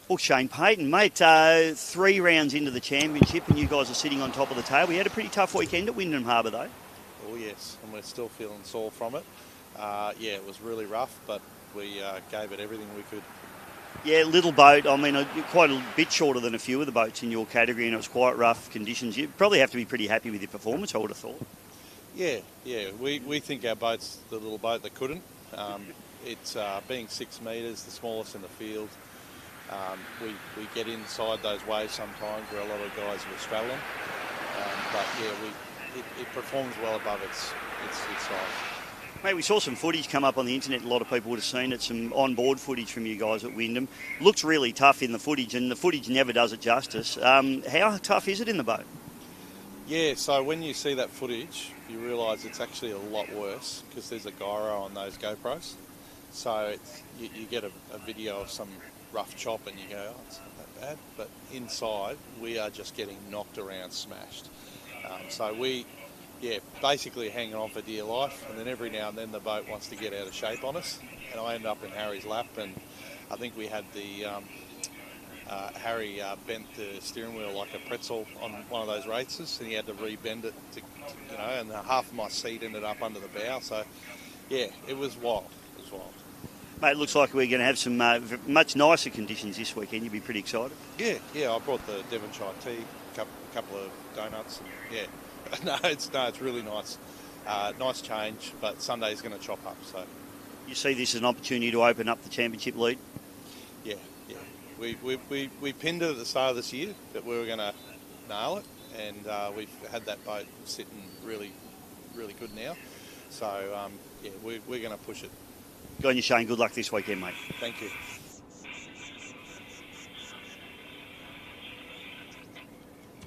Well, Shane Payton, mate, 3 rounds into the championship and you guys are sitting on top of the table. You had a pretty tough weekend at Wyndham Harbour, though. Oh, yes, and we're still feeling sore from it. Yeah, it was really rough, but we gave it everything we could. Yeah, little boat. I mean, quite a bit shorter than a few of the boats in your category, and it was quite rough conditions. You probably have to be pretty happy with your performance, I would have thought. Yeah. We think our boat's the little boat that couldn't. It's being 6 metres, the smallest in the field. We get inside those waves sometimes where a lot of guys were straddling. But yeah, it performs well above its size. Mate, we saw some footage come up on the internet. A lot of people would have seen it, some on-board footage from you guys at Wyndham. Looks really tough in the footage, and the footage never does it justice. How tough is it in the boat? Yeah, so when you see that footage, you realise it's actually a lot worse because there's a gyro on those GoPros. So you get a video of some rough chop and you go, oh, it's not that bad. But inside, we are just getting knocked around, smashed. So basically hanging on for dear life, and then every now and then the boat wants to get out of shape on us, and I end up in Harry's lap, and I think we had the Harry bent the steering wheel like a pretzel on one of those races, and he had to rebend it to and half of my seat ended up under the bow. So yeah, it was wild. Mate, it looks like we're going to have some much nicer conditions this weekend. You'll be pretty excited. Yeah, I brought the Devonshire tea, couple of donuts, and yeah. No, it's really nice. Nice change, but Sunday's going to chop up. So, you see this as an opportunity to open up the championship lead? Yeah. We pinned it at the start of this year that we were going to nail it, and we've had that boat sitting really, really good now. So we're going to push it. Good on you, Shane. Good luck this weekend, mate. Thank you.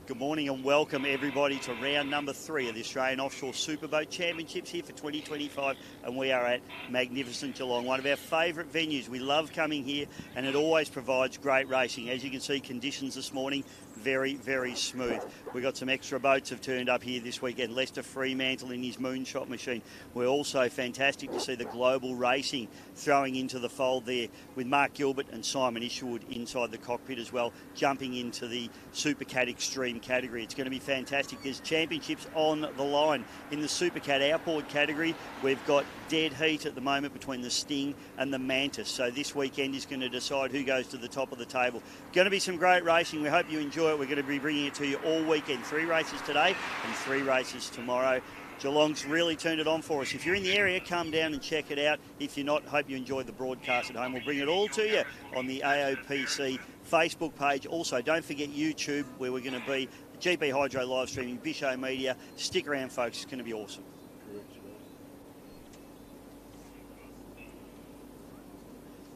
Good morning and welcome everybody to round number 3 of the Australian Offshore Superboat Championships here for 2025, and we are at magnificent Geelong, one of our favourite venues. We love coming here and it always provides great racing. As you can see, conditions this morning very, very smooth. We've got some extra boats have turned up here this weekend. Lester Fremantle in his moonshot machine. We're also fantastic to see the global racing throwing into the fold there with Mark Gilbert and Simon Isherwood inside the cockpit as well, jumping into the Supercat Extreme category. It's going to be fantastic. There's championships on the line. In the Supercat outboard category, we've got dead heat at the moment between the Sting and the Mantis. So this weekend is going to decide who goes to the top of the table. Going to be some great racing. We hope you enjoy it. We're going to be bringing it to you all weekend. 3 races today and 3 races tomorrow. Geelong's really turned it on for us. If you're in the area, come down and check it out. If you're not, hope you enjoy the broadcast at home. We'll bring it all to you on the AOPC Facebook page. Also, don't forget YouTube, where we're going to be. GP Hydro live streaming, Bisho Media. Stick around, folks. It's going to be awesome.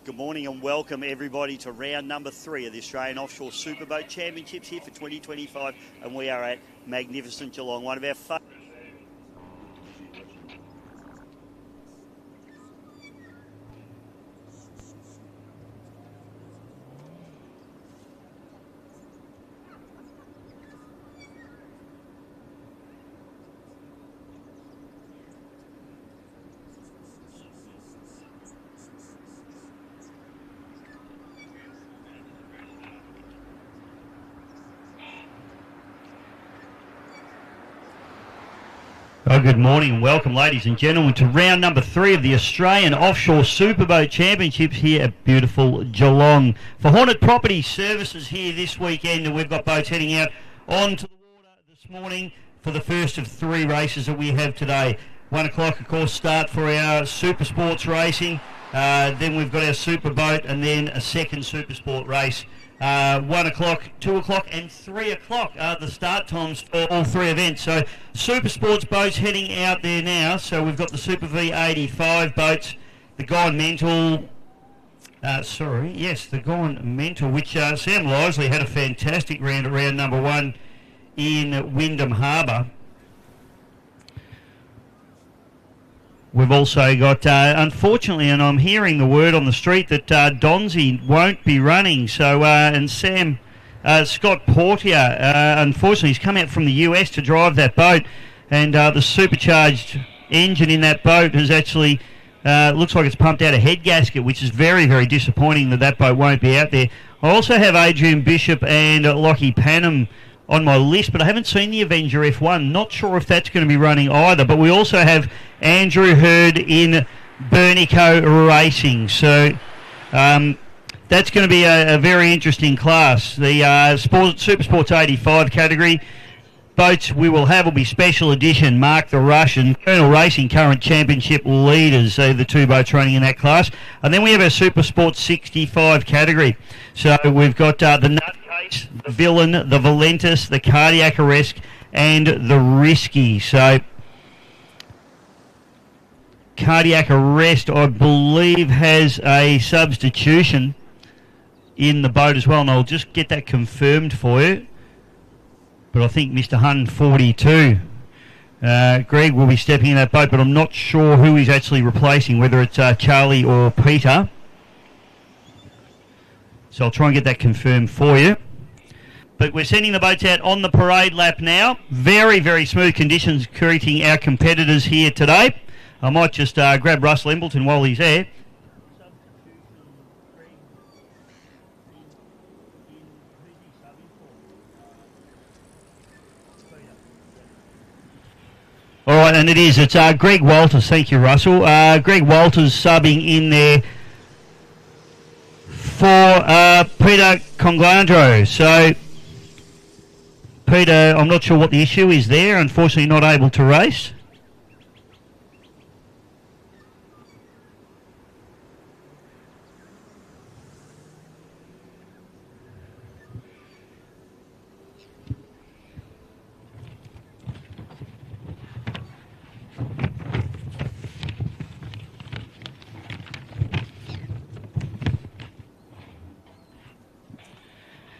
Good morning and welcome everybody to round number 3 of the Australian Offshore Superboat Championships here for 2025, and we are at magnificent Geelong, one of our favourite. Oh, good morning and welcome, ladies and gentlemen, to round number 3 of the Australian Offshore Superboat Championships here at beautiful Geelong. For Hornet Property Services here this weekend, and we've got boats heading out onto the water this morning for the first of 3 races that we have today. 1 o'clock, of course, start for our Super Sports racing. Then we've got our Superboat and then a second Super Sport race. 1 o'clock, 2 o'clock and 3 o'clock are the start times for all 3 events. So Super Sports boats heading out there now. So we've got the Super V85 boats, the Gone Mental, the Gone Mental, which Sam Lisley had a fantastic round at round number 1 in Wyndham Harbour. We've also got, unfortunately, and I'm hearing the word on the street that Donzi won't be running. So, and Sam, Scott Portier, unfortunately, he's come out from the US to drive that boat. And the supercharged engine in that boat has actually, looks like it's pumped out a head gasket, which is very, very disappointing that that boat won't be out there. I also have Adrian Bishop and Lockie Panham on my list, but I haven't seen the Avenger F1. Not sure if that's going to be running either. But we also have Andrew Hurd in Bernico Racing. So that's going to be a very interesting class. The Super Sports 85 category boats we will have will be Special Edition, Mark the Russian, Colonel Racing, current championship leaders. The two boats running in that class. And then we have our Super Sports 65 category. So we've got the Nutcase, the Villain, the Valentis, the Cardiac Arrest, and the Risky. So Cardiac Arrest, I believe, has a substitution in the boat as well, and I'll just get that confirmed for you. But I think Mr. Hun 42, Greg, will be stepping in that boat, but I'm not sure who he's actually replacing, whether it's Charlie or Peter. So I'll try and get that confirmed for you. But we're sending the boats out on the parade lap now. Very, very smooth conditions greeting our competitors here today. I might just grab Russell Embleton while he's there. All right, and it's Greg Walters. Thank you, Russell. Greg Walters subbing in there for Peter Conglandro. So, Peter, I'm not sure what the issue is there. Unfortunately, not able to race.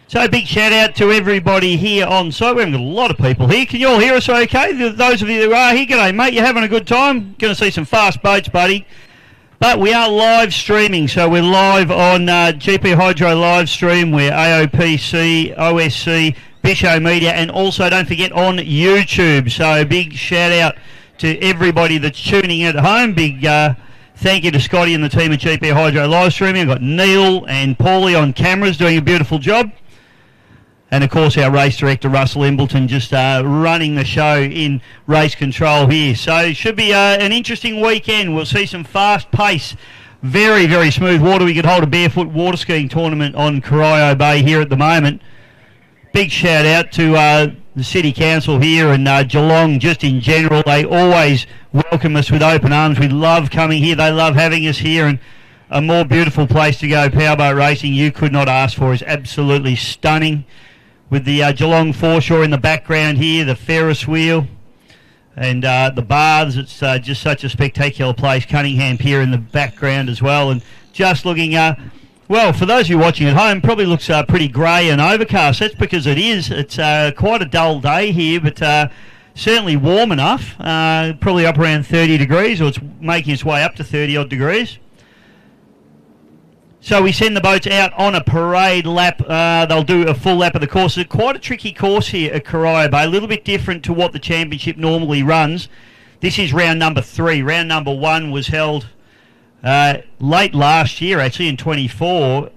So big shout out to everybody here on site. We've got a lot of people here. Can you all hear us okay? Those of you who are here, g'day mate, you having a good time? Going to see some fast boats, buddy. But we are live streaming, so we're live on GP Hydro live stream. We're AOPC, OSC, Bisho Media, and also don't forget on YouTube. So big shout out to everybody that's tuning in at home. Big thank you to Scotty and the team at GP Hydro live streaming. I've got Neil and Paulie on cameras doing a beautiful job. And, of course, our race director, Russell Embleton, just running the show in race control here. So it should be an interesting weekend. We'll see some fast pace, very, very smooth water. We could hold a barefoot water skiing tournament on Corio Bay here at the moment. Big shout out to the City Council here and Geelong just in general. They always welcome us with open arms. We love coming here. They love having us here. And a more beautiful place to go powerboat racing you could not ask for. Is absolutely stunning. With the Geelong foreshore in the background here, the Ferris wheel and the baths. It's just such a spectacular place. Cunningham Pier in the background as well. And just looking, well, for those of you watching at home, probably looks pretty grey and overcast. That's because it is. It's quite a dull day here, but certainly warm enough. Probably up around 30 degrees, or it's making its way up to 30 odd degrees. So we send the boats out on a parade lap. They'll do a full lap of the course. It's quite a tricky course here at Corio Bay, a little bit different to what the championship normally runs. This is round number 3. Round number 1 was held late last year, actually, in 24.